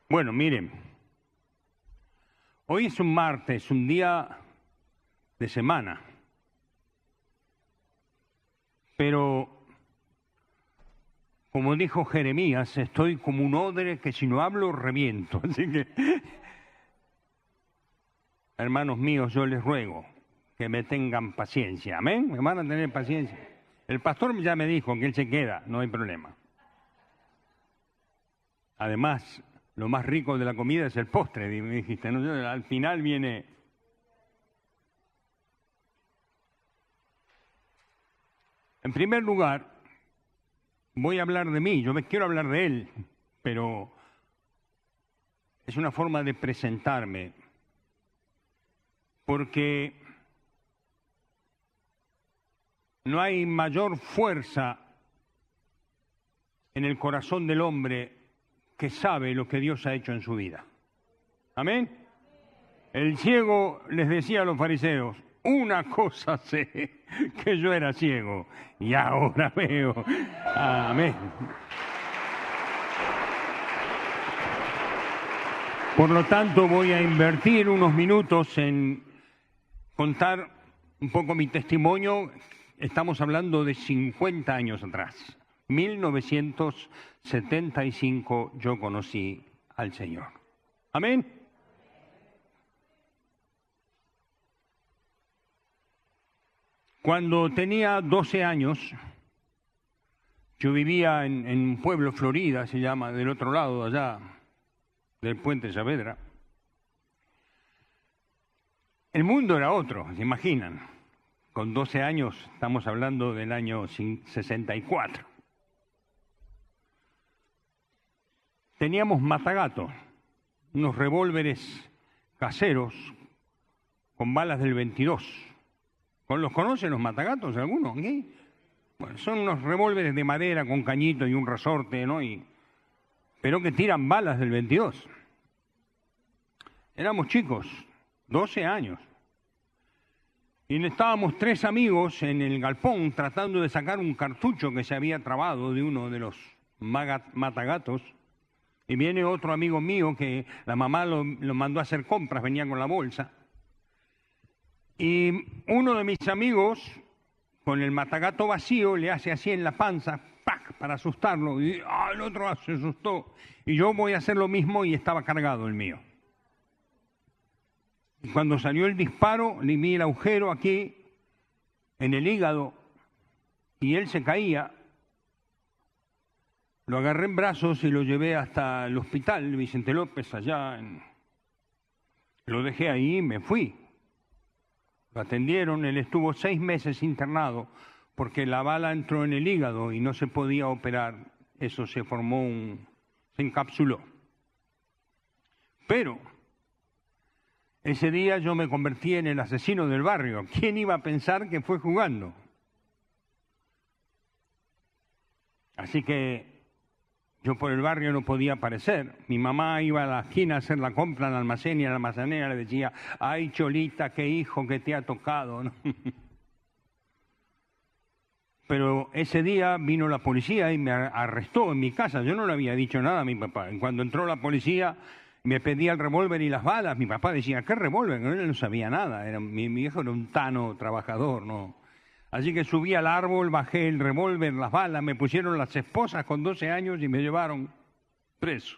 Bueno, miren, hoy es un martes, un día de semana, pero como dijo Jeremías, estoy como un odre que si no hablo reviento. Así que, hermanos míos, yo les ruego que me tengan paciencia. ¿Amén? ¿Me van a tener paciencia? El pastor ya me dijo que él se queda, no hay problema. Además, lo más rico de la comida es el postre, me dijiste, ¿no? Al final viene... En primer lugar, voy a hablar de mí, yo me quiero hablar de él, pero es una forma de presentarme, porque no hay mayor fuerza en el corazón del hombre que sabe lo que Dios ha hecho en su vida. ¿Amén? El ciego les decía a los fariseos, una cosa sé, que yo era ciego y ahora veo. Amén. Por lo tanto, voy a invertir unos minutos en contar un poco mi testimonio. Estamos hablando de 50 años atrás. 1975 yo conocí al Señor. Amén. Cuando tenía 12 años, yo vivía en un pueblo, Florida, se llama, del otro lado de allá, del puente Saavedra. El mundo era otro, ¿se imaginan? Con 12 años, estamos hablando del año 64. Teníamos matagatos, unos revólveres caseros con balas del 22. ¿Los conocen los matagatos algunos? ¿Qué? Bueno, son unos revólveres de madera con cañito y un resorte, ¿no? Pero que tiran balas del 22. Éramos chicos, 12 años. Y estábamos 3 amigos en el galpón tratando de sacar un cartucho que se había trabado de uno de los matagatos. Y viene otro amigo mío que la mamá lo mandó a hacer compras, venía con la bolsa. Y uno de mis amigos, con el matagato vacío, le hace así en la panza, ¡pac!, para asustarlo. Y el otro se asustó. Y yo voy a hacer lo mismo y estaba cargado el mío. Y cuando salió el disparo, le vi el agujero aquí, en el hígado, y él se caía. Lo agarré en brazos y lo llevé hasta el hospital Vicente López, allá. Lo dejé ahí y me fui. Lo atendieron, él estuvo 6 meses internado porque la bala entró en el hígado y no se podía operar. Eso se se encapsuló. Pero ese día yo me convertí en el asesino del barrio. ¿Quién iba a pensar que fue jugando? Así que yo por el barrio no podía aparecer. Mi mamá iba a la esquina a hacer la compra al almacén y a la almacenera le decía, ay, Cholita, qué hijo que te ha tocado, ¿no? Pero ese día vino la policía y me arrestó en mi casa. Yo no le había dicho nada a mi papá. Y cuando entró la policía me pedía el revólver y las balas. Mi papá decía, ¿qué revólver? Él no sabía nada. Mi viejo era un tano trabajador, ¿no? Así que subí al árbol, bajé el revólver, las balas, me pusieron las esposas con 12 años y me llevaron preso.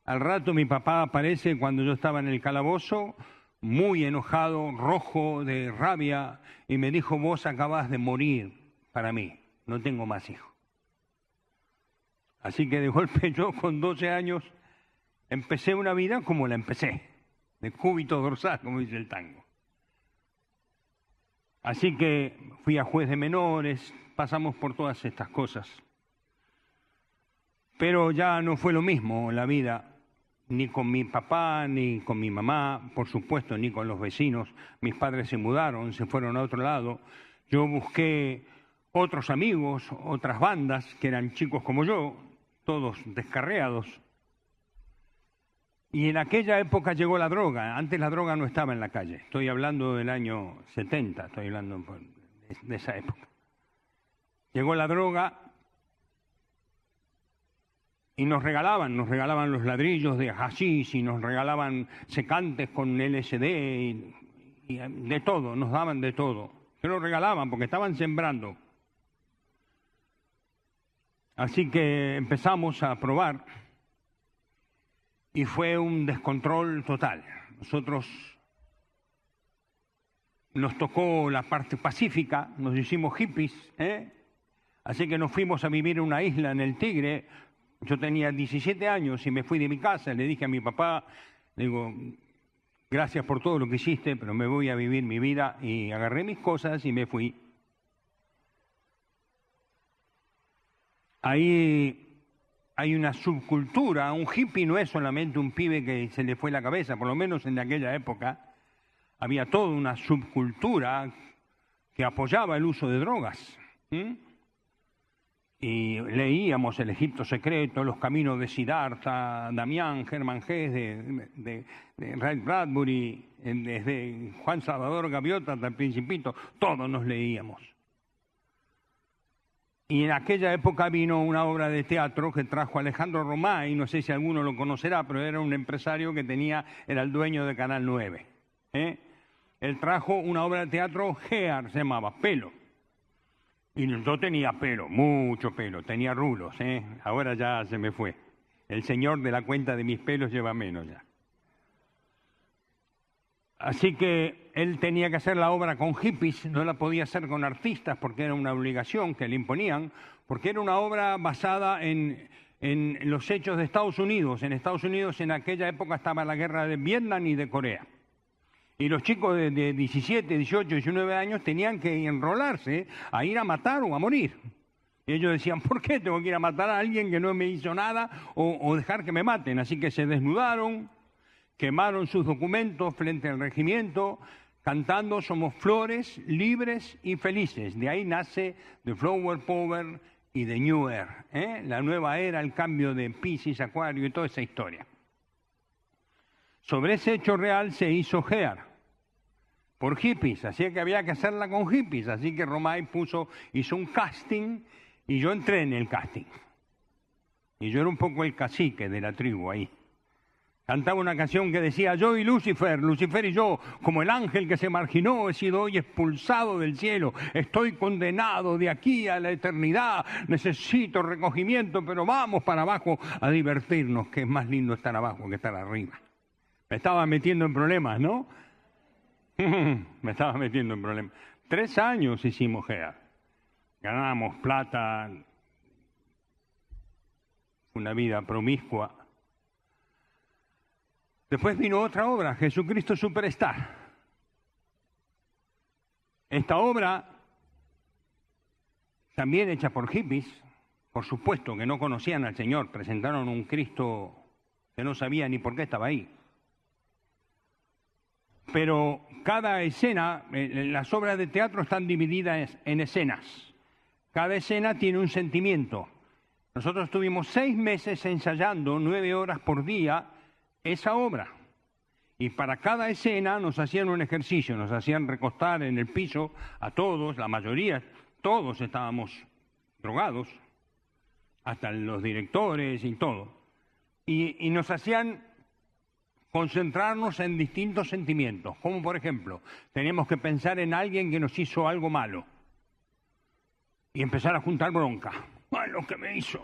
Al rato mi papá aparece cuando yo estaba en el calabozo, muy enojado, rojo de rabia, y me dijo, vos acabás de morir para mí, no tengo más hijos. Así que de golpe yo con 12 años empecé una vida como la empecé, de cúbito dorsal, como dice el tango. Así que fui a juez de menores, pasamos por todas estas cosas. Pero ya no fue lo mismo la vida, ni con mi papá, ni con mi mamá, por supuesto, ni con los vecinos. Mis padres se mudaron, se fueron a otro lado. Yo busqué otros amigos, otras bandas, que eran chicos como yo, todos descarriados. Y en aquella época llegó la droga. Antes la droga no estaba en la calle. Estoy hablando del año 70, estoy hablando de esa época. Llegó la droga Y nos regalaban los ladrillos de hashish y nos regalaban secantes con LSD y de todo, nos daban de todo. Se lo regalaban porque estaban sembrando. Así que empezamos a probar y fue un descontrol total. Nosotros nos tocó la parte pacífica, nos hicimos hippies, así que nos fuimos a vivir en una isla en el Tigre. Yo tenía 17 años y me fui de mi casa, le dije a mi papá, le digo, gracias por todo lo que hiciste, pero me voy a vivir mi vida, y agarré mis cosas y me fui. Ahí hay una subcultura, un hippie no es solamente un pibe que se le fue la cabeza, por lo menos en aquella época había toda una subcultura que apoyaba el uso de drogas. Y leíamos El Egipto Secreto, Los Caminos de Siddhartha, Damián, Germán Gess, de Ray Bradbury, desde Juan Salvador Gaviota hasta El Principito, todos nos leíamos. Y en aquella época vino una obra de teatro que trajo Alejandro Romay, no sé si alguno lo conocerá, pero era un empresario que era el dueño de Canal 9. Él trajo una obra de teatro, Gear se llamaba, Pelo. Y yo tenía pelo, mucho pelo, tenía rulos, ahora ya se me fue. El señor de la cuenta de mis pelos lleva menos ya. Así que él tenía que hacer la obra con hippies, no la podía hacer con artistas porque era una obligación que le imponían, porque era una obra basada en los hechos de Estados Unidos. En Estados Unidos en aquella época estaba la guerra de Vietnam y de Corea. Y los chicos de 17, 18, 19 años tenían que enrolarse a ir a matar o a morir. Y ellos decían, ¿por qué tengo que ir a matar a alguien que no me hizo nada o dejar que me maten? Así que se desnudaron, quemaron sus documentos frente al regimiento, cantando Somos flores, libres y felices. De ahí nace The Flower Power y The New Era, la nueva era, el cambio de Piscis, Acuario y toda esa historia. Sobre ese hecho real se hizo Gear por hippies, así que había que hacerla con hippies, así que Romay hizo un casting y yo entré en el casting. Y yo era un poco el cacique de la tribu ahí. Cantaba una canción que decía, yo y Lucifer y yo, como el ángel que se marginó, he sido hoy expulsado del cielo, estoy condenado de aquí a la eternidad, necesito recogimiento, pero vamos para abajo a divertirnos, que es más lindo estar abajo que estar arriba. Me estaba metiendo en problemas, ¿no? Me estaba metiendo en problemas. 3 años hicimos GEA. Ganábamos plata, una vida promiscua. Después vino otra obra, Jesucristo Superstar. Esta obra, también hecha por hippies, por supuesto que no conocían al Señor, presentaron un Cristo que no sabía ni por qué estaba ahí. Pero cada escena, las obras de teatro están divididas en escenas. Cada escena tiene un sentimiento. Nosotros estuvimos 6 meses ensayando 9 horas por día esa obra. Y para cada escena nos hacían un ejercicio, nos hacían recostar en el piso a todos, la mayoría, todos estábamos drogados, hasta los directores y todo. Y nos hacían concentrarnos en distintos sentimientos, como por ejemplo, teníamos que pensar en alguien que nos hizo algo malo y empezar a juntar bronca, ¡ay, lo que me hizo!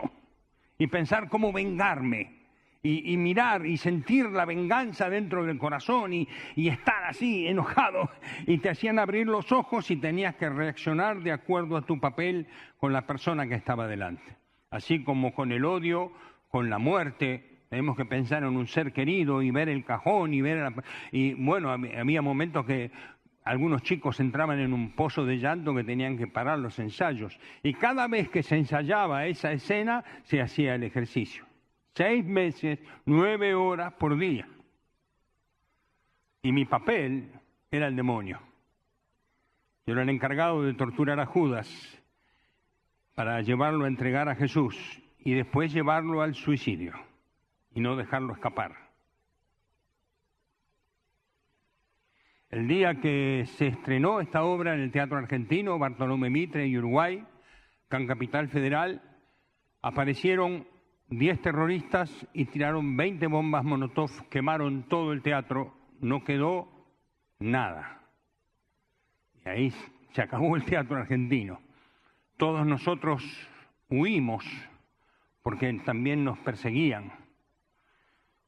Y pensar cómo vengarme y mirar y sentir la venganza dentro del corazón y estar así, enojado, y te hacían abrir los ojos y tenías que reaccionar de acuerdo a tu papel con la persona que estaba delante. Así como con el odio, con la muerte. Tenemos que pensar en un ser querido y ver el cajón y bueno, había momentos que algunos chicos entraban en un pozo de llanto que tenían que parar los ensayos. Y cada vez que se ensayaba esa escena, se hacía el ejercicio. 6 meses, 9 horas por día. Y mi papel era el demonio. Yo era el encargado de torturar a Judas para llevarlo a entregar a Jesús y después llevarlo al suicidio y no dejarlo escapar. El día que se estrenó esta obra en el Teatro Argentino, Bartolomé Mitre y Uruguay, acá en Capital Federal, aparecieron 10 terroristas y tiraron 20 bombas Molotov, quemaron todo el teatro, no quedó nada. Y ahí se acabó el teatro argentino. Todos nosotros huimos porque también nos perseguían.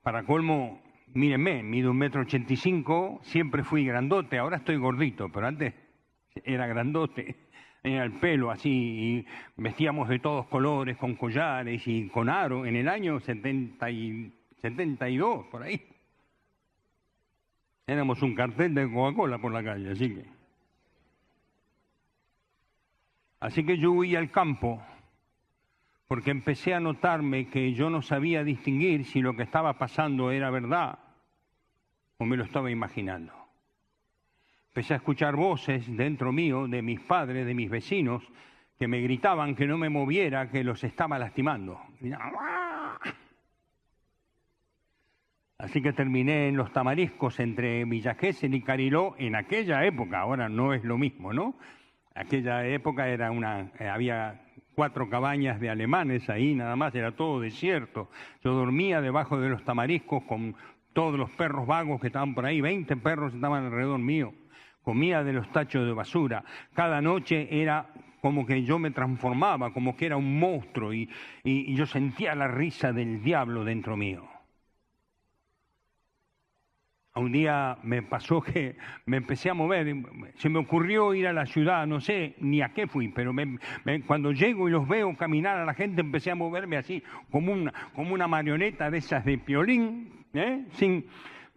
Para colmo, mírenme, mido 1,85 m, siempre fui grandote, ahora estoy gordito, pero antes era grandote. Tenía el pelo así, y vestíamos de todos colores, con collares y con aro, en el año 72, por ahí. Éramos un cartel de Coca-Cola por la calle, Así que yo huí al campo, porque empecé a notarme que yo no sabía distinguir si lo que estaba pasando era verdad o me lo estaba imaginando. Empecé a escuchar voces dentro mío, de mis padres, de mis vecinos, que me gritaban que no me moviera, que los estaba lastimando. Así que terminé en Los Tamariscos, entre Villa Gesell y Cariló, en aquella época. Ahora no es lo mismo, ¿no? Aquella época había 4 cabañas de alemanes ahí, nada más, era todo desierto. Yo dormía debajo de Los Tamariscos con todos los perros vagos que estaban por ahí, 20 perros estaban alrededor mío. Comía de los tachos de basura. Cada noche era como que yo me transformaba, como que era un monstruo, y yo sentía la risa del diablo dentro mío. Un día me pasó que me empecé a mover, se me ocurrió ir a la ciudad, no sé ni a qué fui, pero cuando llego y los veo caminar a la gente, empecé a moverme así, como una marioneta de esas de Piolín,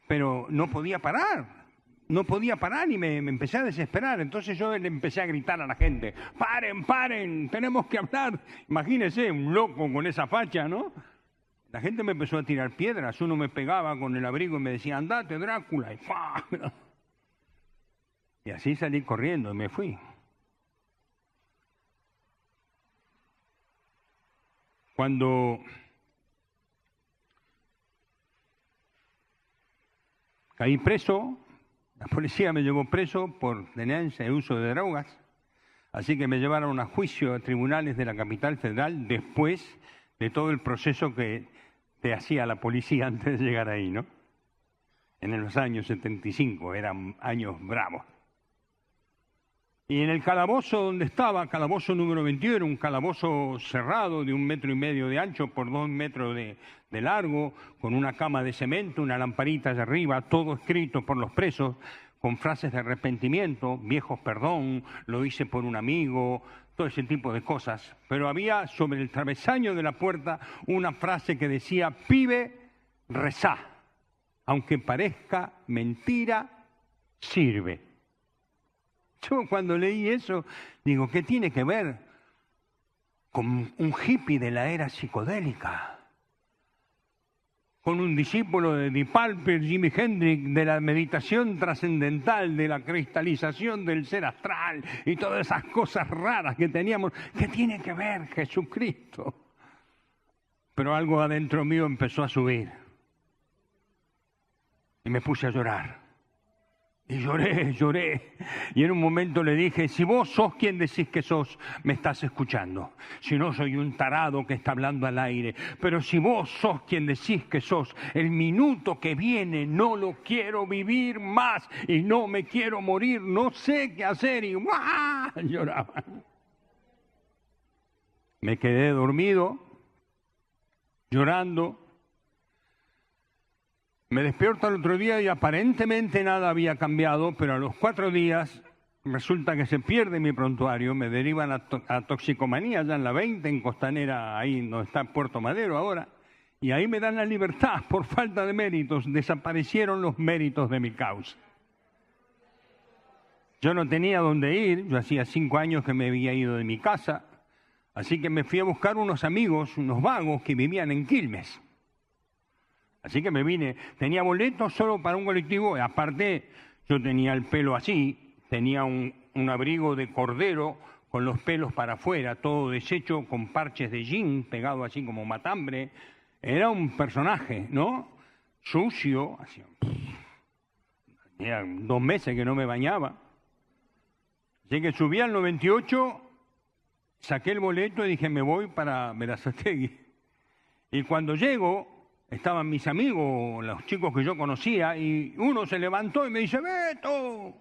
pero no podía parar. No podía parar y me empecé a desesperar. Entonces yo le empecé a gritar a la gente: ¡paren, paren! ¡Tenemos que hablar! Imagínense, un loco con esa facha, ¿no? La gente me empezó a tirar piedras. Uno me pegaba con el abrigo y me decía: ¡andate, Drácula! Y así salí corriendo y me fui. Cuando caí preso, la policía me llevó preso por tenencia y uso de drogas, así que me llevaron a juicio a tribunales de la capital federal después de todo el proceso que te hacía la policía antes de llegar ahí, ¿no? En los años 75, eran años bravos. Y en el calabozo donde estaba, calabozo número 21, era un calabozo cerrado de 1,5 m de ancho por 2 metros de largo, con una cama de cemento, una lamparita allá arriba, todo escrito por los presos, con frases de arrepentimiento: viejos perdón, lo hice por un amigo, todo ese tipo de cosas. Pero había sobre el travesaño de la puerta una frase que decía: pibe, rezá, aunque parezca mentira, sirve. Yo cuando leí eso, digo, ¿qué tiene que ver con un hippie de la era psicodélica? Con un discípulo de Deep Purple, Jimi Hendrix, de la meditación trascendental, de la cristalización del ser astral y todas esas cosas raras que teníamos. ¿Qué tiene que ver Jesucristo? Pero algo adentro mío empezó a subir y me puse a llorar. Y lloré. Y en un momento le dije: si vos sos quien decís que sos, me estás escuchando. Si no, soy un tarado que está hablando al aire. Pero si vos sos quien decís que sos, el minuto que viene no lo quiero vivir más y no me quiero morir, no sé qué hacer. Y ¡guau! Lloraba. Me quedé dormido, llorando. Me despierto al otro día y aparentemente nada había cambiado, pero a los 4 días resulta que se pierde mi prontuario, me derivan a toxicomanía, ya en la 20, en Costanera, ahí donde está Puerto Madero ahora, y ahí me dan la libertad por falta de méritos. Desaparecieron los méritos de mi causa. Yo no tenía dónde ir, yo hacía 5 años que me había ido de mi casa, así que me fui a buscar unos amigos, unos vagos que vivían en Quilmes. Así que me vine, tenía boletos solo para un colectivo, y aparte yo tenía el pelo así, tenía un abrigo de cordero con los pelos para afuera, todo deshecho, con parches de jean pegado así como matambre. Era un personaje, ¿no? Sucio, así. Tenía 2 meses que no me bañaba. Así que subí al 98, saqué el boleto y dije: me voy para Berazategui. Y cuando llego, estaban mis amigos, los chicos que yo conocía, y uno se levantó y me dice, Beto,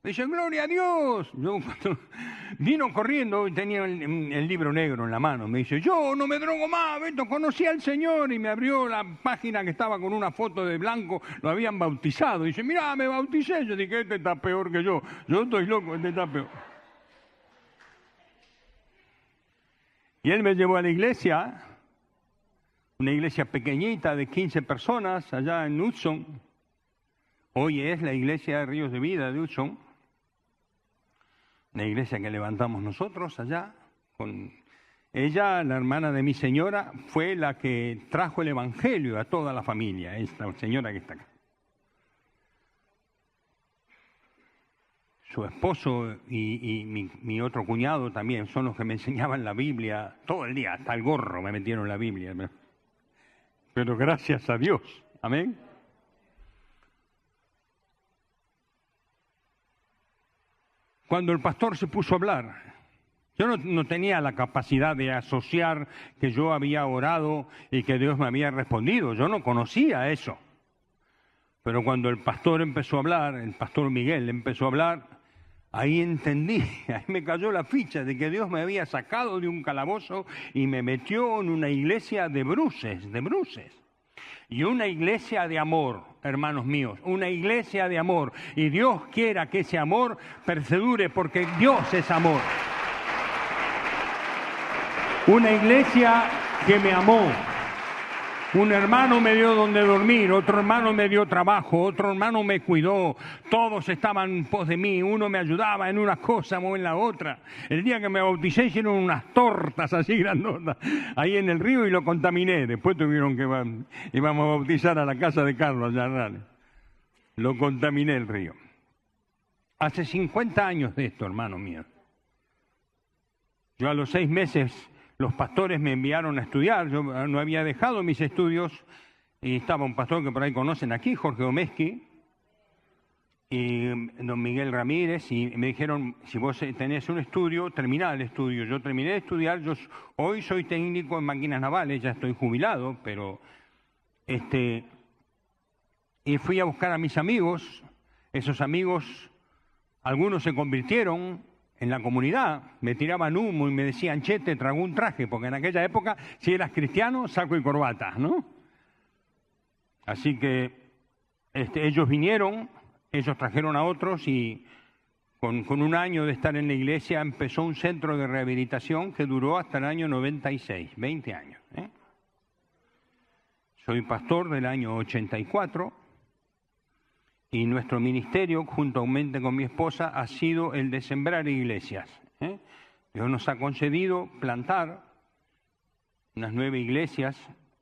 me dice, gloria a Dios. Yo cuando vino corriendo y tenía el libro negro en la mano, me dice, yo no me drogo más, Beto, conocí al Señor, y me abrió la página que estaba con una foto de blanco, lo habían bautizado, y dice, mirá, me bauticé. Yo dije, este está peor que yo estoy loco, este está peor. Y él me llevó a la iglesia, una iglesia pequeñita de 15 personas allá en Hudson. Hoy es la iglesia de Ríos de Vida de Hudson, una iglesia que levantamos nosotros allá. Con ella, la hermana de mi señora, fue la que trajo el evangelio a toda la familia, esta señora que está acá. Su esposo y mi otro cuñado también son los que me enseñaban la Biblia todo el día, hasta el gorro me metieron la Biblia. Pero gracias a Dios, amén. Cuando el pastor se puso a hablar, yo no tenía la capacidad de asociar que yo había orado y que Dios me había respondido. Yo no conocía eso. Pero cuando el pastor empezó a hablar, el pastor Miguel empezó a hablar, ahí entendí, ahí me cayó la ficha de que Dios me había sacado de un calabozo y me metió en una iglesia de bruces. Y una iglesia de amor, hermanos míos, una iglesia de amor. Y Dios quiera que ese amor persevere, porque Dios es amor. Una iglesia que me amó. Un hermano me dio donde dormir, otro hermano me dio trabajo, otro hermano me cuidó, todos estaban en pos de mí, uno me ayudaba en una cosa o en la otra. El día que me bauticé hicieron unas tortas así grandotas ahí en el río y lo contaminé. Después tuvieron que íbamos a bautizar a la casa de Carlos allá. Lo contaminé el río. Hace 50 años de esto, hermano mío. Yo a los 6 meses... Los pastores me enviaron a estudiar, yo no había dejado mis estudios, y estaba un pastor que por ahí conocen aquí, Jorge Omeski, y don Miguel Ramírez, y me dijeron, si vos tenés un estudio, terminá el estudio. Yo terminé de estudiar, hoy soy técnico en máquinas navales, ya estoy jubilado, pero y fui a buscar a mis amigos, esos amigos, algunos se convirtieron en la comunidad, me tiraban humo y me decían, che, te tragó un traje, porque en aquella época, si eras cristiano, saco y corbata, ¿no? Así que ellos vinieron, ellos trajeron a otros y con un año de estar en la iglesia empezó un centro de rehabilitación que duró hasta el año 96, 20 años. Soy pastor del año 84. Y nuestro ministerio, juntamente con mi esposa, ha sido el de sembrar iglesias. Dios nos ha concedido plantar unas 9 iglesias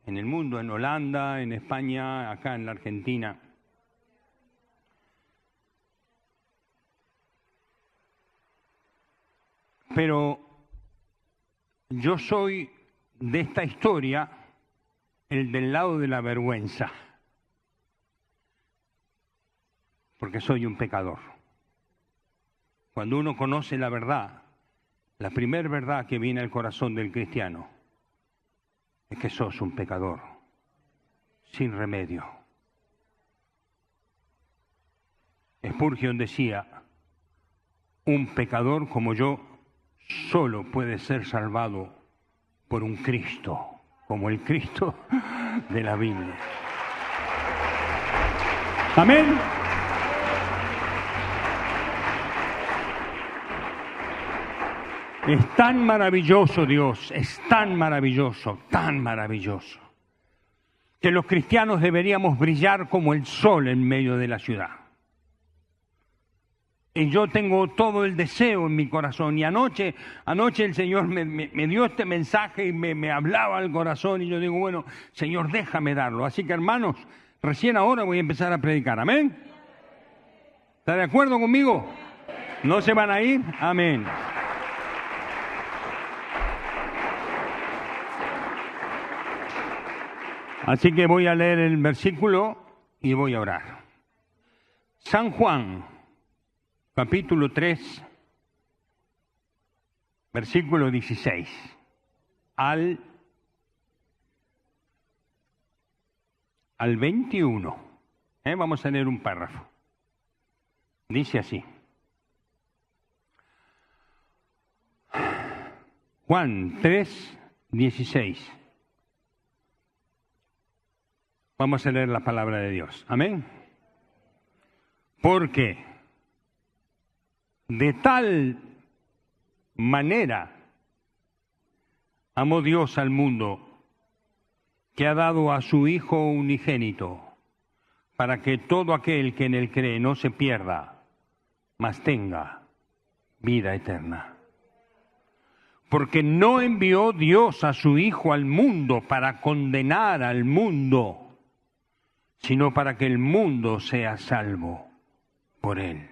en el mundo, en Holanda, en España, acá en la Argentina. Pero yo soy de esta historia el del lado de la vergüenza. Porque soy un pecador. Cuando uno conoce la verdad, la primera verdad que viene al corazón del cristiano es que sos un pecador, sin remedio. Spurgeon decía, un pecador como yo solo puede ser salvado por un Cristo, como el Cristo de la Biblia. Amén. Es tan maravilloso Dios, es tan maravilloso, que los cristianos deberíamos brillar como el sol en medio de la ciudad. Y yo tengo todo el deseo en mi corazón. Y anoche el Señor me dio este mensaje y me hablaba al corazón. Y yo digo, bueno, Señor, déjame darlo. Así que, hermanos, recién ahora voy a empezar a predicar. ¿Amén? ¿Está de acuerdo conmigo? ¿No se van a ir? Amén. Así que voy a leer el versículo y voy a orar. San Juan, capítulo 3, versículo 16 al al 21. Vamos a leer un párrafo. Dice así. Juan 3, 16. Vamos a leer la palabra de Dios. Amén. Porque de tal manera amó Dios al mundo que ha dado a su Hijo unigénito, para que todo aquel que en él cree no se pierda, mas tenga vida eterna. Porque no envió Dios a su Hijo al mundo para condenar al mundo, sino para que el mundo sea salvo por él.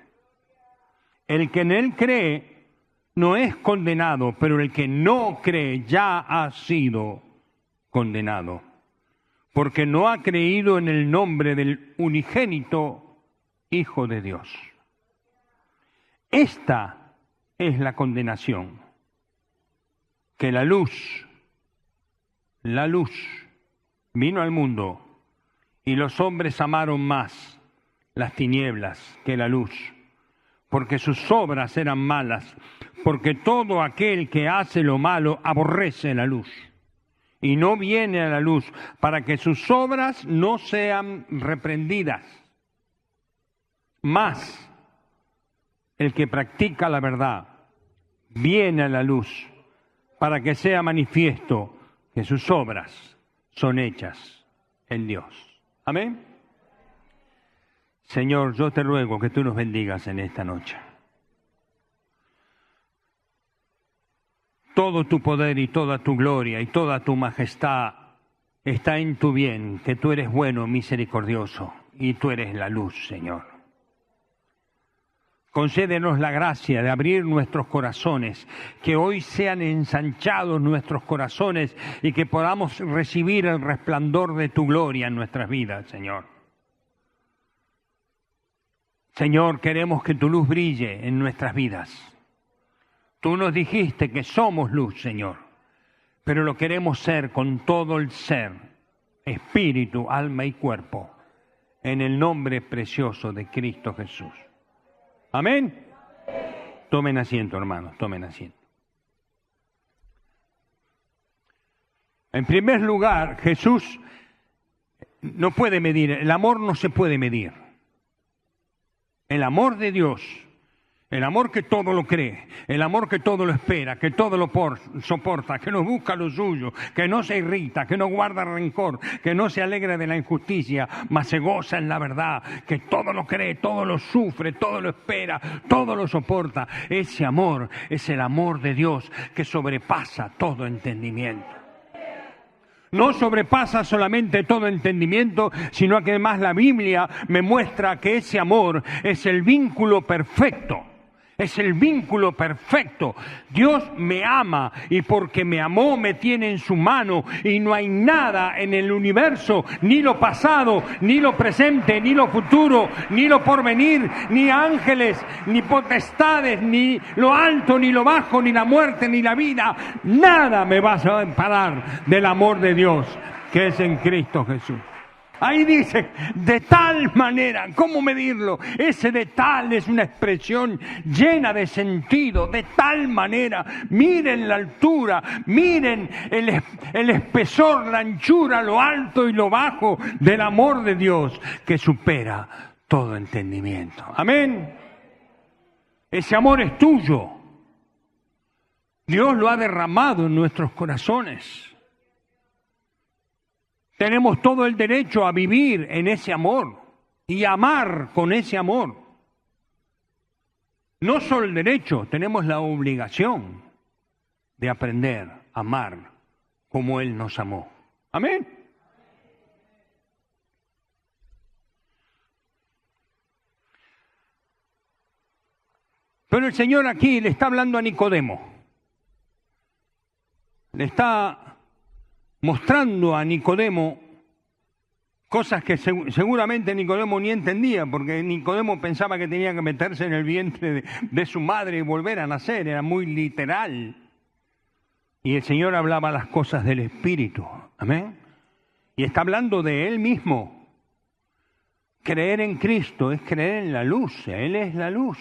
El que en él cree no es condenado, pero el que no cree ya ha sido condenado, porque no ha creído en el nombre del unigénito Hijo de Dios. Esta es la condenación, que la luz vino al mundo y los hombres amaron más las tinieblas que la luz, porque sus obras eran malas, porque todo aquel que hace lo malo aborrece la luz y no viene a la luz para que sus obras no sean reprendidas. Mas el que practica la verdad viene a la luz para que sea manifiesto que sus obras son hechas en Dios. Amén. Señor, yo te ruego que tú nos bendigas en esta noche. Todo tu poder y toda tu gloria y toda tu majestad está en tu bien, que tú eres bueno, misericordioso, y tú eres la luz, Señor. Concédenos la gracia de abrir nuestros corazones, que hoy sean ensanchados nuestros corazones y que podamos recibir el resplandor de tu gloria en nuestras vidas, Señor. Señor, queremos que tu luz brille en nuestras vidas. Tú nos dijiste que somos luz, Señor, pero lo queremos ser con todo el ser, espíritu, alma y cuerpo, en el nombre precioso de Cristo Jesús. Amén. Tomen asiento, hermanos, tomen asiento. En primer lugar, Jesús no puede medir, el amor no se puede medir. El amor de Dios, el amor que todo lo cree, el amor que todo lo espera, que todo lo soporta, que no busca lo suyo, que no se irrita, que no guarda rencor, que no se alegra de la injusticia, mas se goza en la verdad, que todo lo cree, todo lo sufre, todo lo espera, todo lo soporta. Ese amor es el amor de Dios que sobrepasa todo entendimiento. No sobrepasa solamente todo entendimiento, sino que además la Biblia me muestra que ese amor es el vínculo perfecto. Es el vínculo perfecto. Dios me ama y porque me amó me tiene en su mano y no hay nada en el universo, ni lo pasado, ni lo presente, ni lo futuro, ni lo porvenir, ni ángeles, ni potestades, ni lo alto, ni lo bajo, ni la muerte, ni la vida. Nada me va a separar del amor de Dios que es en Cristo Jesús. Ahí dice, de tal manera, ¿cómo medirlo? Ese de tal es una expresión llena de sentido, de tal manera. Miren la altura, miren el espesor, la anchura, lo alto y lo bajo del amor de Dios que supera todo entendimiento. Amén. Ese amor es tuyo. Dios lo ha derramado en nuestros corazones. Tenemos todo el derecho a vivir en ese amor y amar con ese amor. No solo el derecho, tenemos la obligación de aprender a amar como Él nos amó. Amén. Pero el Señor aquí le está hablando a Nicodemo. Le está mostrando a Nicodemo cosas que seguramente Nicodemo ni entendía, porque Nicodemo pensaba que tenía que meterse en el vientre de su madre y volver a nacer, era muy literal. Y el Señor hablaba las cosas del Espíritu, amén. Y está hablando de Él mismo. Creer en Cristo es creer en la luz. Él es la luz.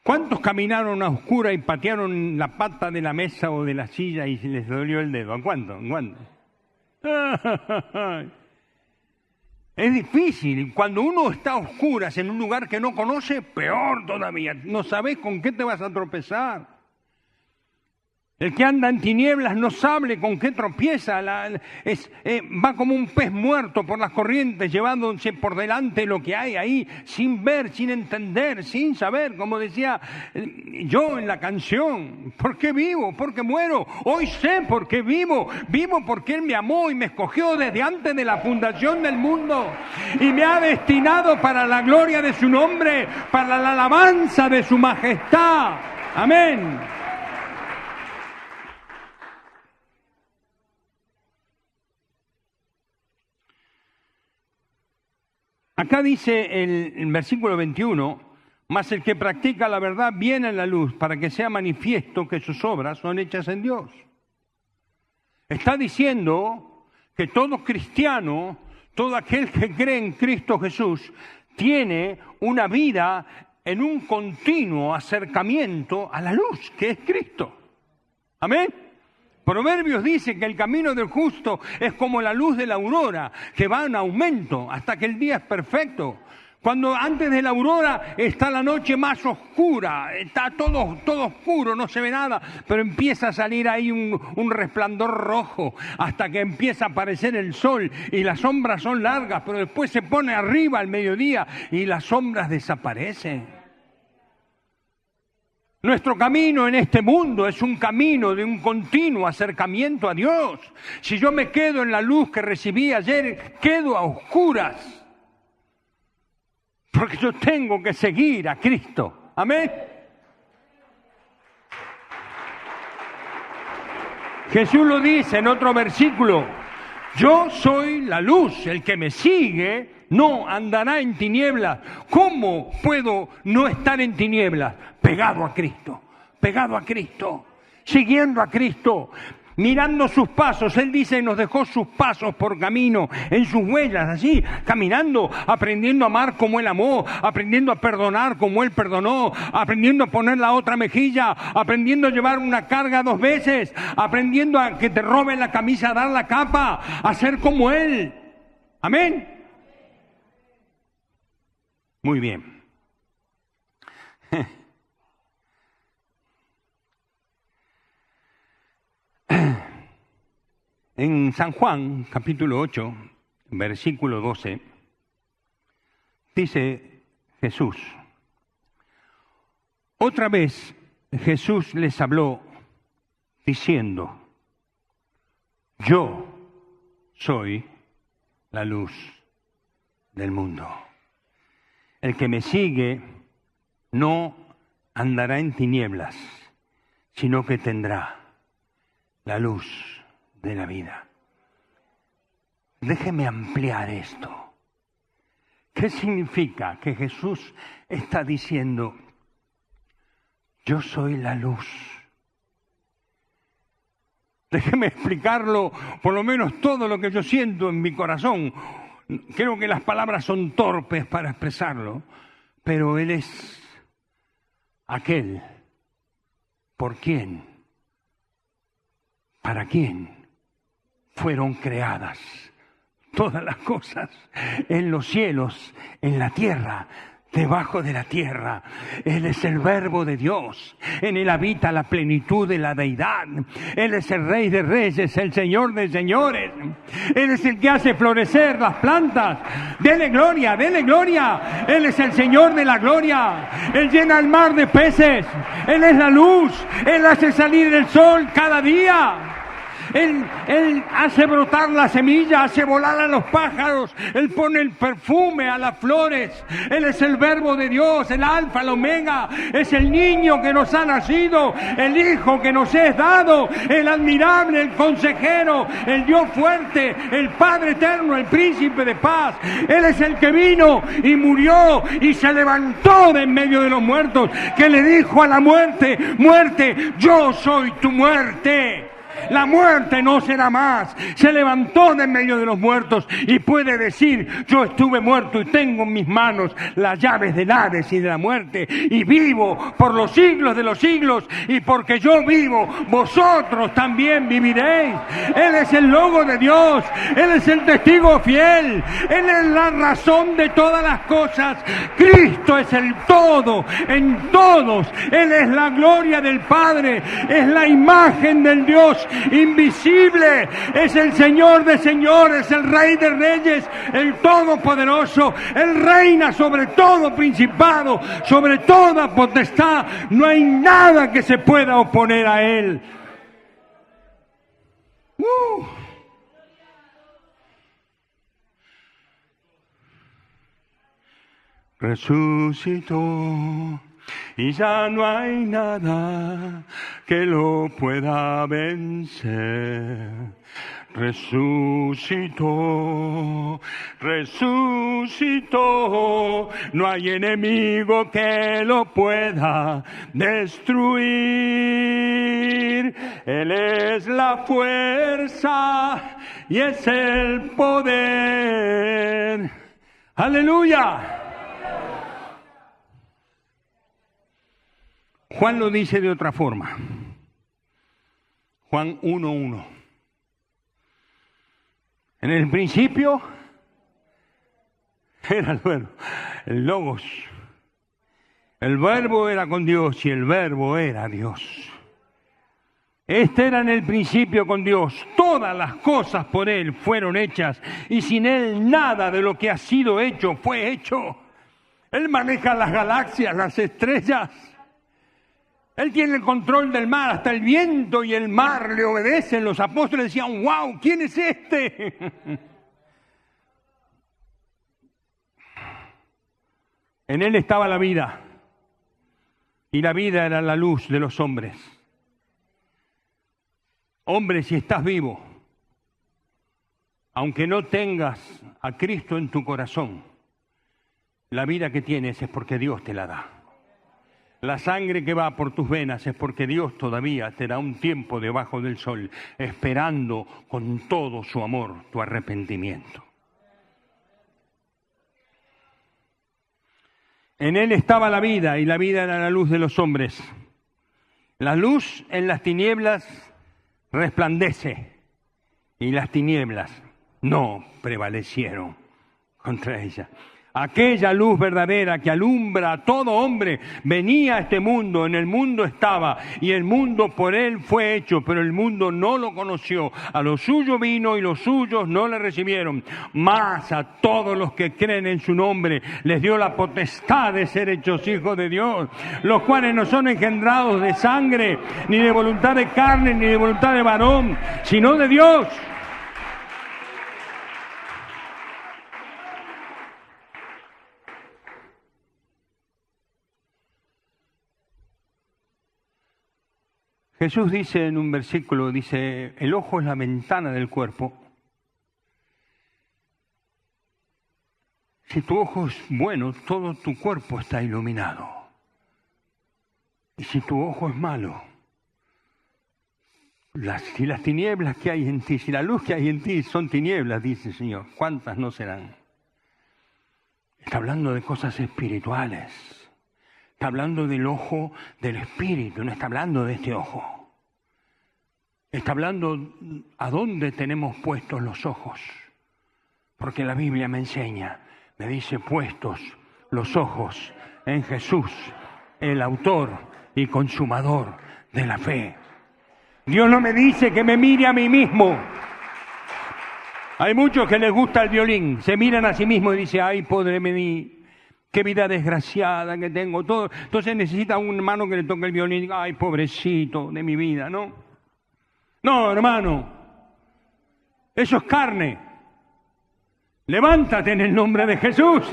¿Cuántos caminaron a oscuras y patearon la pata de la mesa o de la silla y se les dolió el dedo? ¿A cuántos? Es difícil. Cuando uno está a oscuras en un lugar que no conoce, peor todavía. No sabes con qué te vas a tropezar. El que anda en tinieblas no sabe con qué tropieza. Va como un pez muerto por las corrientes, llevándose por delante lo que hay ahí, sin ver, sin entender, sin saber. Como decía yo en la canción, ¿por qué vivo? ¿Por qué muero? Hoy sé por qué vivo. Vivo porque Él me amó y me escogió desde antes de la fundación del mundo. Y me ha destinado para la gloria de su nombre, para la alabanza de su majestad. Amén. Acá dice el versículo 21, mas el que practica la verdad viene a la luz para que sea manifiesto que sus obras son hechas en Dios. Está diciendo que todo cristiano, todo aquel que cree en Cristo Jesús, tiene una vida en un continuo acercamiento a la luz, que es Cristo. Amén. Proverbios dice que el camino del justo es como la luz de la aurora, que va en aumento hasta que el día es perfecto. Cuando antes de la aurora está la noche más oscura, está todo oscuro, no se ve nada, pero empieza a salir ahí un resplandor rojo hasta que empieza a aparecer el sol y las sombras son largas, pero después se pone arriba al mediodía y las sombras desaparecen. Nuestro camino en este mundo es un camino de un continuo acercamiento a Dios. Si yo me quedo en la luz que recibí ayer, quedo a oscuras. Porque yo tengo que seguir a Cristo. Amén. Jesús lo dice en otro versículo. Yo soy la luz, el que me sigue no andará en tinieblas. ¿Cómo puedo no estar en tinieblas? Pegado a Cristo, siguiendo a Cristo, mirando sus pasos. Él dice, nos dejó sus pasos por camino, en sus huellas, así, caminando, aprendiendo a amar como Él amó, aprendiendo a perdonar como Él perdonó, aprendiendo a poner la otra mejilla, aprendiendo a llevar una carga 2 veces, aprendiendo a que te roben la camisa, a dar la capa, a ser como Él. Amén. Muy bien. En San Juan, capítulo 8, versículo 12, dice Jesús, otra vez Jesús les habló diciendo, yo soy la luz del mundo. El que me sigue no andará en tinieblas, sino que tendrá la luz de la vida. Déjeme ampliar esto. ¿Qué significa que Jesús está diciendo, yo soy la luz? Déjeme explicarlo, por lo menos todo lo que yo siento en mi corazón. Creo que las palabras son torpes para expresarlo, pero Él es aquel por quien, para quien fueron creadas todas las cosas, en los cielos, en la tierra, debajo de la tierra. Él es el Verbo de Dios. En Él habita la plenitud de la deidad. Él es el Rey de Reyes, el Señor de Señores. Él es el que hace florecer las plantas. Dele gloria, dele gloria. Él es el Señor de la gloria. Él llena el mar de peces. Él es la luz. Él hace salir el sol cada día. Él hace brotar la semilla, hace volar a los pájaros. Él pone el perfume a las flores. Él es el Verbo de Dios, el Alfa, el Omega. Es el niño que nos ha nacido, el Hijo que nos es dado, el admirable, el consejero, el Dios fuerte, el Padre eterno, el Príncipe de paz. Él es el que vino y murió y se levantó de en medio de los muertos, que le dijo a la muerte, muerte, yo soy tu muerte. La muerte no será más. Se levantó de en medio de los muertos y puede decir: yo estuve muerto y tengo en mis manos las llaves del Hades y de la muerte, y vivo por los siglos de los siglos, y porque yo vivo, vosotros también viviréis. Él es el Logo de Dios, Él es el testigo fiel, Él es la razón de todas las cosas. Cristo es el todo en todos. Él es la gloria del Padre, es la imagen del Dios invisible, es el Señor de señores, el Rey de reyes, el Todopoderoso. Él reina sobre todo principado, sobre toda potestad. No hay nada que se pueda oponer a Él. Resucitó y ya no hay nada que lo pueda vencer. Resucitó, resucitó, no hay enemigo que lo pueda destruir. Él es la fuerza y es el poder. ¡Aleluya! Juan lo dice de otra forma. Juan 1:1. En el principio era el Verbo, el Logos. El Verbo era con Dios y el Verbo era Dios. Este era en el principio con Dios. Todas las cosas por Él fueron hechas y sin Él nada de lo que ha sido hecho fue hecho. Él maneja las galaxias, las estrellas. Él tiene el control del mar, hasta el viento y el mar le obedecen. Los apóstoles decían: ¡wow! ¿Quién es este? En Él estaba la vida, y la vida era la luz de los hombres. Hombre, si estás vivo, aunque no tengas a Cristo en tu corazón, la vida que tienes es porque Dios te la da. La sangre que va por tus venas es porque Dios todavía te da un tiempo debajo del sol, esperando con todo su amor tu arrepentimiento. En Él estaba la vida, y la vida era la luz de los hombres. La luz en las tinieblas resplandece, y las tinieblas no prevalecieron contra ella. Aquella luz verdadera que alumbra a todo hombre venía a este mundo, en el mundo estaba, y el mundo por Él fue hecho, pero el mundo no lo conoció. A lo suyo vino y los suyos no le recibieron. Mas a todos los que creen en su nombre les dio la potestad de ser hechos hijos de Dios, los cuales no son engendrados de sangre, ni de voluntad de carne, ni de voluntad de varón, sino de Dios. Jesús dice en un versículo, dice: el ojo es la ventana del cuerpo. Si tu ojo es bueno, todo tu cuerpo está iluminado. Y si tu ojo es malo, si las tinieblas que hay en ti, si la luz que hay en ti son tinieblas, dice el Señor, ¿cuántas no serán? Está hablando de cosas espirituales. Está hablando del ojo del Espíritu, no está hablando de este ojo. Está hablando a dónde tenemos puestos los ojos. Porque la Biblia me enseña, me dice: puestos los ojos en Jesús, el autor y consumador de la fe. Dios no me dice que me mire a mí mismo. Hay muchos que les gusta el violín, se miran a sí mismos y dicen: ay, pobre mí. Qué vida desgraciada que tengo, todo. Entonces necesita un hermano que le toque el violín y diga: ay, pobrecito de mi vida, ¿no? No, hermano, eso es carne. Levántate en el nombre de Jesús.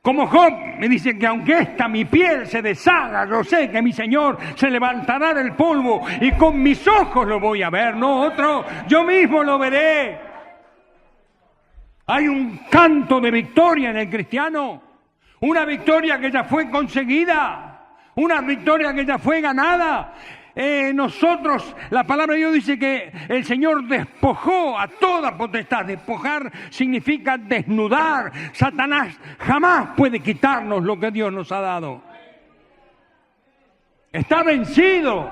Como Job me dice que aunque esta mi piel se deshaga, yo sé que mi Señor se levantará del polvo y con mis ojos lo voy a ver, no otro, yo mismo lo veré. Hay un canto de victoria en el cristiano, una victoria que ya fue conseguida, una victoria que ya fue ganada. nosotros, la palabra de Dios dice que el Señor despojó a toda potestad. Despojar significa desnudar. Satanás jamás puede quitarnos lo que Dios nos ha dado. Está vencido.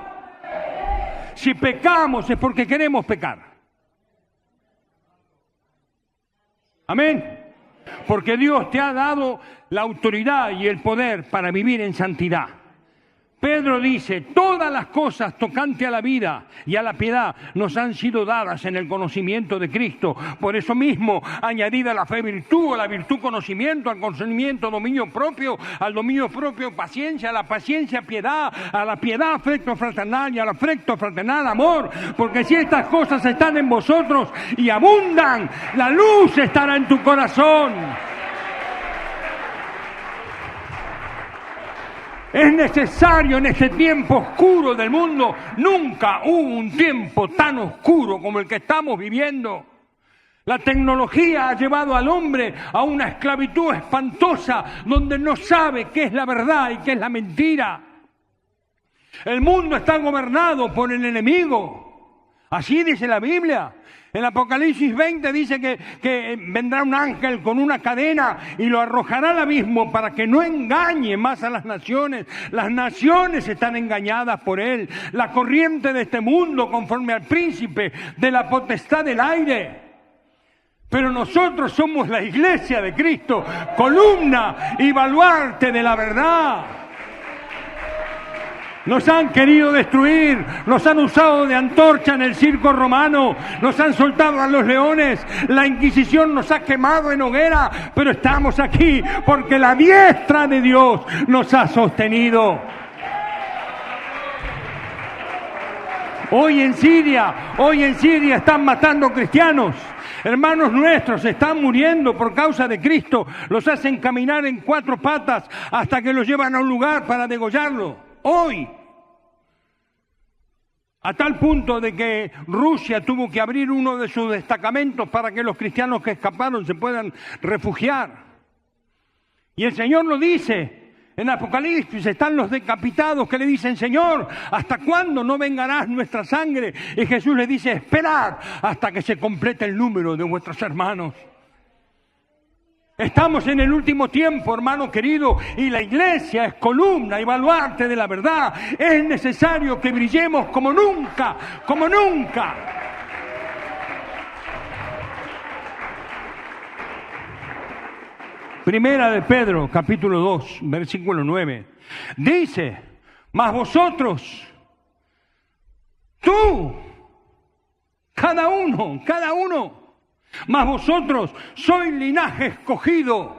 Si pecamos es porque queremos pecar. Amén. Porque Dios te ha dado la autoridad y el poder para vivir en santidad. Pedro dice, todas las cosas tocante a la vida y a la piedad nos han sido dadas en el conocimiento de Cristo. Por eso mismo, añadida la fe virtud, a la virtud conocimiento, al conocimiento dominio propio, al dominio propio paciencia, a la paciencia piedad, a la piedad afecto fraternal y al afecto fraternal amor. Porque si estas cosas están en vosotros y abundan, la luz estará en tu corazón. Es necesario en este tiempo oscuro del mundo. Nunca hubo un tiempo tan oscuro como el que estamos viviendo. La tecnología ha llevado al hombre a una esclavitud espantosa donde no sabe qué es la verdad y qué es la mentira. El mundo está gobernado por el enemigo. Así dice la Biblia. En Apocalipsis 20 dice que vendrá un ángel con una cadena y lo arrojará al abismo para que no engañe más a las naciones. Las naciones están engañadas por él. La corriente de este mundo conforme al príncipe de la potestad del aire. Pero nosotros somos la iglesia de Cristo, columna y baluarte de la verdad. Nos han querido destruir, nos han usado de antorcha en el circo romano, nos han soltado a los leones, la Inquisición nos ha quemado en hoguera, pero estamos aquí porque la diestra de Dios nos ha sostenido. Hoy en Siria están matando cristianos. Hermanos nuestros están muriendo por causa de Cristo. Los hacen caminar en 4 patas hasta que los llevan a un lugar para degollarlo. Hoy, a tal punto de que Rusia tuvo que abrir uno de sus destacamentos para que los cristianos que escaparon se puedan refugiar. Y el Señor lo dice en Apocalipsis, están los decapitados que le dicen, Señor, ¿hasta cuándo no vengarás nuestra sangre? Y Jesús le dice, esperad hasta que se complete el número de vuestros hermanos. Estamos en el último tiempo, hermano querido, y la iglesia es columna y baluarte de la verdad. Es necesario que brillemos como nunca, como nunca. Primera de Pedro, capítulo 2, versículo 9. Dice, mas vosotros, tú, cada uno, mas vosotros sois linaje escogido,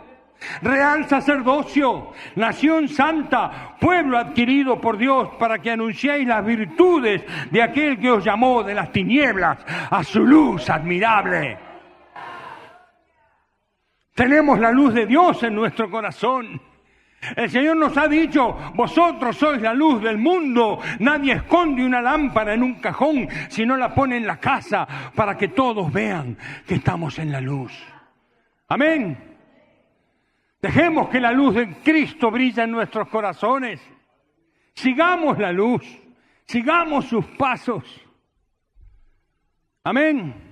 real sacerdocio, nación santa, pueblo adquirido por Dios para que anunciéis las virtudes de aquel que os llamó de las tinieblas a su luz admirable. Tenemos la luz de Dios en nuestro corazón. El Señor nos ha dicho, vosotros sois la luz del mundo. Nadie esconde una lámpara en un cajón, sino la pone en la casa para que todos vean que estamos en la luz. Amén. Dejemos que la luz de Cristo brille en nuestros corazones. Sigamos la luz, sigamos sus pasos. Amén.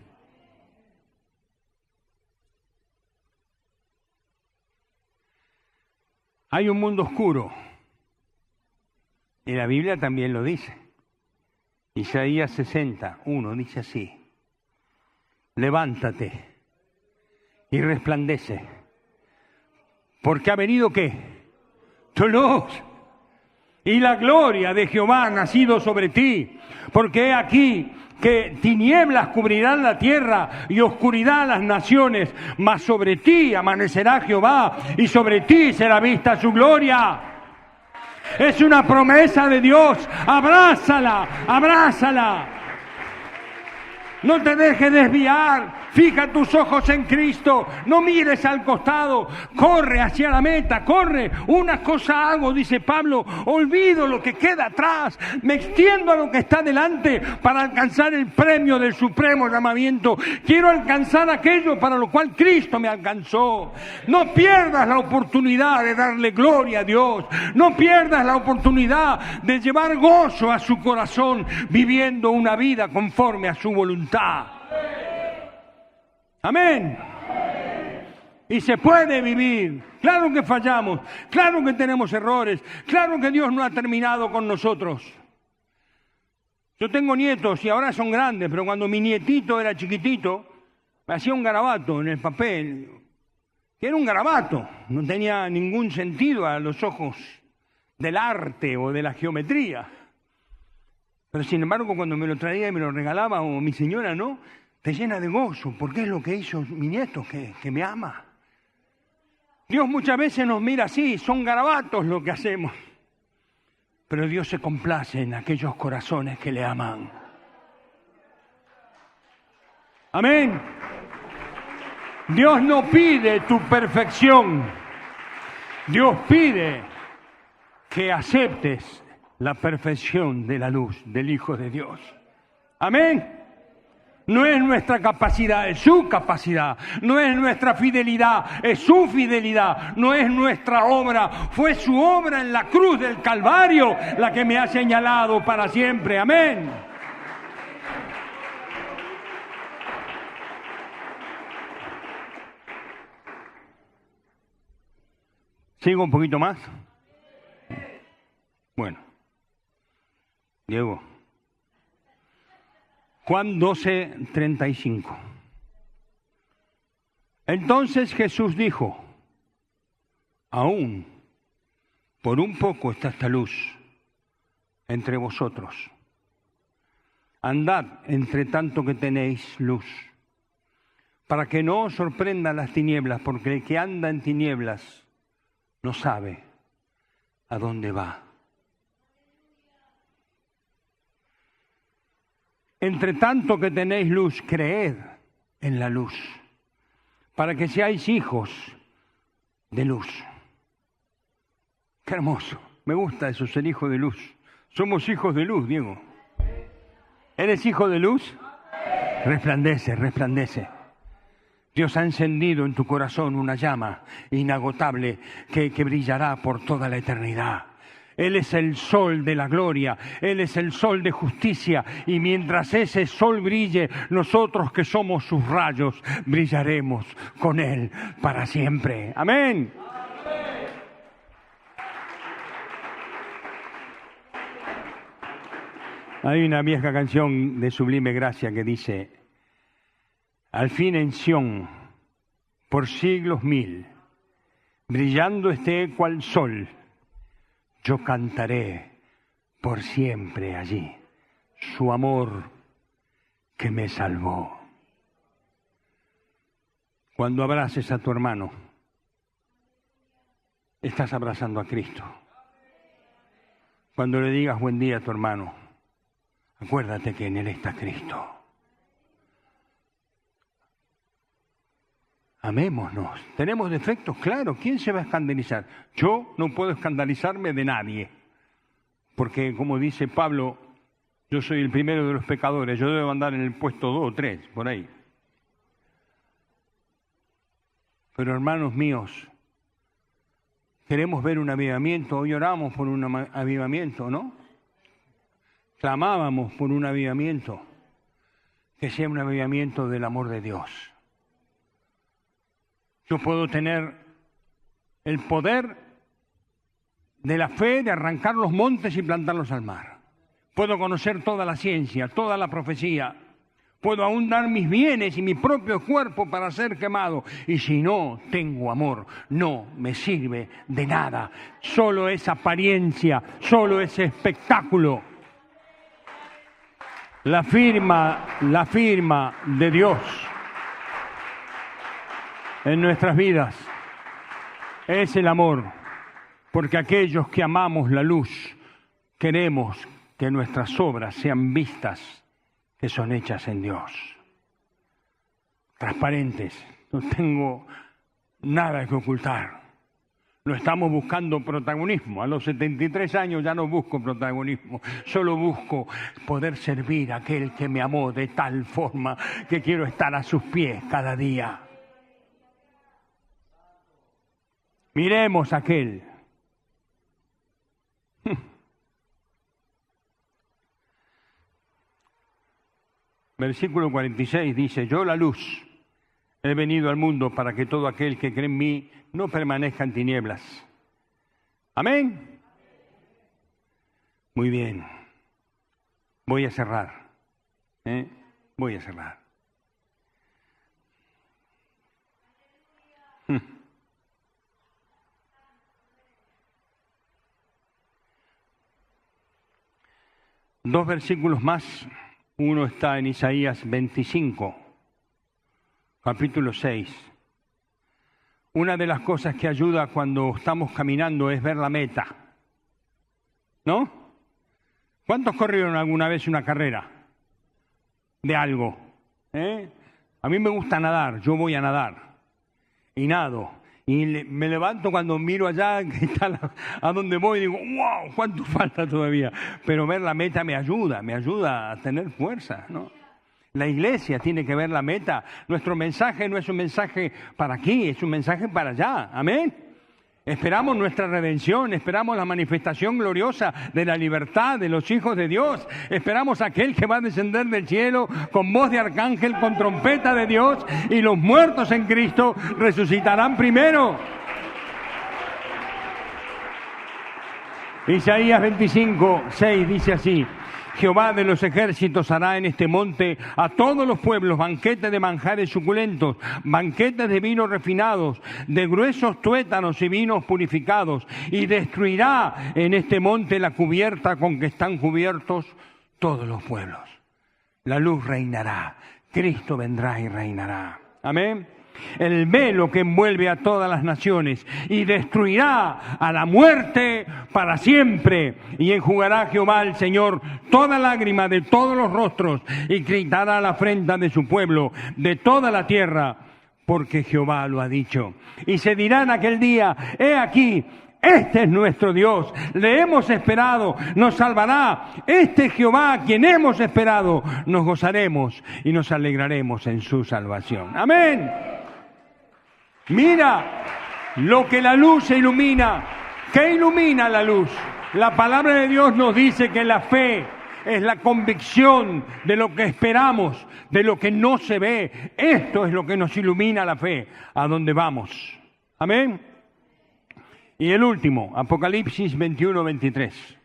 Hay un mundo oscuro, y la Biblia también lo dice. Isaías 60:1 dice así, levántate y resplandece, porque ha venido ¿qué? Tu luz, y la gloria de Jehová ha nacido sobre ti, porque he aquí que tinieblas cubrirán la tierra y oscuridad las naciones, mas sobre ti amanecerá Jehová y sobre ti será vista su gloria. Es una promesa de Dios, abrázala, abrázala. No te dejes desviar Fija tus ojos en Cristo, no mires al costado, corre hacia la meta, corre. Una cosa hago, dice Pablo, olvido lo que queda atrás, me extiendo a lo que está delante para alcanzar el premio del supremo llamamiento. Quiero alcanzar aquello para lo cual Cristo me alcanzó. No pierdas la oportunidad de darle gloria a Dios, no pierdas la oportunidad de llevar gozo a su corazón, viviendo una vida conforme a su voluntad. Amén. Y se puede vivir. Claro que fallamos, claro que tenemos errores, claro que Dios no ha terminado con nosotros. Yo tengo nietos y ahora son grandes, pero cuando mi nietito era chiquitito, me hacía un garabato en el papel, que era un garabato, no tenía ningún sentido a los ojos del arte o de la geometría. Pero sin embargo, cuando me lo traía y me lo regalaba, o mi señora, ¿no?, te llena de gozo, porque es lo que hizo mi nieto, que me ama. Dios muchas veces nos mira así, son garabatos lo que hacemos. Pero Dios se complace en aquellos corazones que le aman. Amén. Dios no pide tu perfección. Dios pide que aceptes la perfección de la luz del Hijo de Dios. Amén. No es nuestra capacidad, es su capacidad. No es nuestra fidelidad, es su fidelidad. No es nuestra obra, fue su obra en la cruz del Calvario la que me ha señalado para siempre. Amén. ¿Sigo un poquito más? Bueno. Diego. Juan 12:35. Entonces Jesús dijo: aún por un poco está esta luz entre vosotros. Andad entre tanto que tenéis luz, para que no os sorprendan las tinieblas, porque el que anda en tinieblas no sabe a dónde va. Entre tanto que tenéis luz, creed en la luz, para que seáis hijos de luz. Qué hermoso, me gusta eso, ser hijo de luz. Somos hijos de luz, Diego. ¿Eres hijo de luz? Resplandece, resplandece. Dios ha encendido en tu corazón una llama inagotable que brillará por toda la eternidad. Él es el sol de la gloria, Él es el sol de justicia, y mientras ese sol brille, nosotros que somos sus rayos, brillaremos con Él para siempre. Amén. Hay una vieja canción de Sublime Gracia que dice: al fin en Sión, por siglos 1000, brillando esté cual sol, yo cantaré por siempre allí su amor que me salvó. Cuando abraces a tu hermano, estás abrazando a Cristo. Cuando le digas buen día a tu hermano, acuérdate que en él está Cristo. Amémonos. ¿Tenemos defectos? Claro. ¿Quién se va a escandalizar? Yo no puedo escandalizarme de nadie. Porque, como dice Pablo, yo soy el primero de los pecadores. Yo debo andar en el puesto 2 o 3, por ahí. Pero, hermanos míos, queremos ver un avivamiento. Hoy oramos por un avivamiento, ¿no? Clamábamos por un avivamiento. Que sea un avivamiento del amor de Dios. Yo puedo tener el poder de la fe de arrancar los montes y plantarlos al mar. Puedo conocer toda la ciencia, toda la profecía. Puedo aún dar mis bienes y mi propio cuerpo para ser quemado. Y si no tengo amor, no me sirve de nada. Solo es apariencia, solo es espectáculo. La firma de Dios en nuestras vidas es el amor, porque aquellos que amamos la luz queremos que nuestras obras sean vistas que son hechas en Dios. transparentes. No tengo nada que ocultar. No estamos buscando protagonismo. A los 73 años ya no busco protagonismo. Solo busco poder servir a aquel que me amó de tal forma que quiero estar a sus pies cada día. Miremos a aquel. Versículo 46 dice: yo la luz he venido al mundo para que todo aquel que cree en mí no permanezca en tinieblas. Amén. Muy bien. Voy a cerrar. Voy a cerrar. Dos versículos más. Uno está en Isaías 25, capítulo 6. Una de las cosas que ayuda cuando estamos caminando es ver la meta. ¿No? ¿Cuántos corrieron alguna vez una carrera de algo? A mí me gusta nadar, yo voy a nadar y nado. Y me levanto cuando miro allá que está a donde voy y digo, wow, ¿cuánto falta todavía? Pero ver la meta me ayuda a tener fuerza, ¿no? La iglesia tiene que ver la meta. Nuestro mensaje no es un mensaje para aquí, es un mensaje para allá. Amén. Esperamos nuestra redención, esperamos la manifestación gloriosa de la libertad de los hijos de Dios. Esperamos a aquel que va a descender del cielo con voz de arcángel, con trompeta de Dios, y los muertos en Cristo resucitarán primero. Isaías 25, 6 dice así: Jehová de los ejércitos hará en este monte a todos los pueblos banquetes de manjares suculentos, banquetes de vinos refinados, de gruesos tuétanos y vinos purificados, y destruirá en este monte la cubierta con que están cubiertos todos los pueblos. La luz reinará, Cristo vendrá y reinará. Amén. El velo que envuelve a todas las naciones, y destruirá a la muerte para siempre, y enjugará Jehová el Señor toda lágrima de todos los rostros, y quitará la afrenta de su pueblo de toda la tierra, porque Jehová lo ha dicho. Y se dirá en aquel día: he aquí, este es nuestro Dios, le hemos esperado, nos salvará. Este es Jehová a quien hemos esperado, nos gozaremos y nos alegraremos en su salvación. Amén. Mira lo que la luz ilumina. ¿Qué ilumina la luz? La palabra de Dios nos dice que la fe es la convicción de lo que esperamos, de lo que no se ve. Esto es lo que nos ilumina la fe, a dónde vamos. Amén. Y el último, Apocalipsis 21, 23.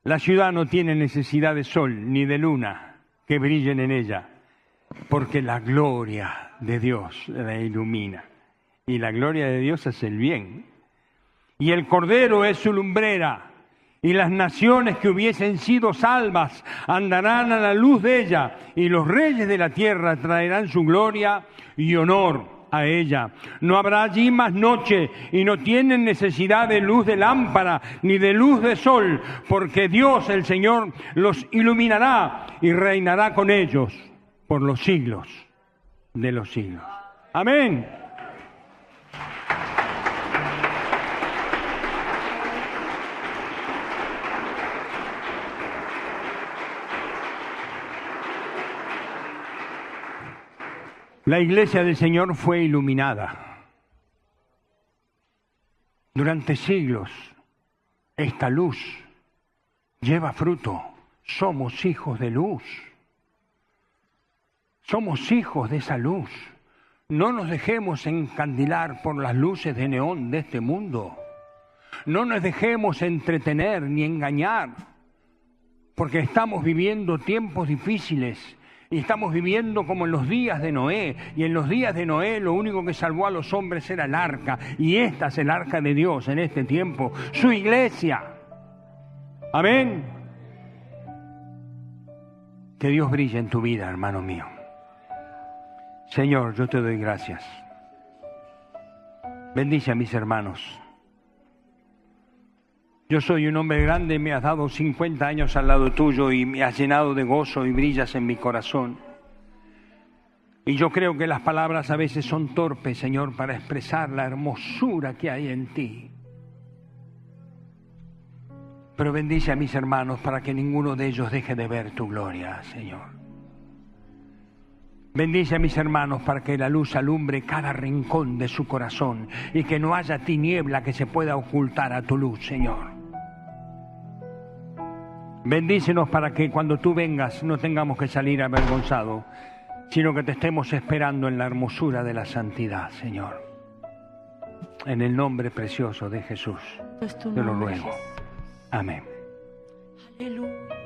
La ciudad no tiene necesidad de sol ni de luna que brillen en ella, porque la gloria de Dios la ilumina. Y la gloria de Dios es el bien. Y el Cordero es su lumbrera. Y las naciones que hubiesen sido salvas andarán a la luz de ella. Y los reyes de la tierra traerán su gloria y honor a ella. No habrá allí más noche, y no tienen necesidad de luz de lámpara ni de luz de sol, porque Dios el Señor los iluminará y reinará con ellos por los siglos de los siglos. Amén. La iglesia del Señor fue iluminada. Durante siglos, esta luz lleva fruto. Somos hijos de luz. Somos hijos de esa luz. No nos dejemos encandilar por las luces de neón de este mundo. No nos dejemos entretener ni engañar, porque estamos viviendo tiempos difíciles. Y estamos viviendo como en los días de Noé. Y en los días de Noé lo único que salvó a los hombres era el arca. Y esta es el arca de Dios en este tiempo. Su iglesia. Amén. Que Dios brille en tu vida, hermano mío. Señor, yo te doy gracias. Bendice a mis hermanos. Yo soy un hombre grande, me has dado 50 años al lado tuyo y me has llenado de gozo y brillas en mi corazón. Y yo creo que las palabras a veces son torpes, Señor, para expresar la hermosura que hay en ti. Pero bendice a mis hermanos para que ninguno de ellos deje de ver tu gloria, Señor. Bendice a mis hermanos para que la luz alumbre cada rincón de su corazón y que no haya tiniebla que se pueda ocultar a tu luz, Señor. Bendícenos para que cuando tú vengas no tengamos que salir avergonzados, sino que te estemos esperando en la hermosura de la santidad, Señor. En el nombre precioso de Jesús, te lo ruego. Amén. Aleluya.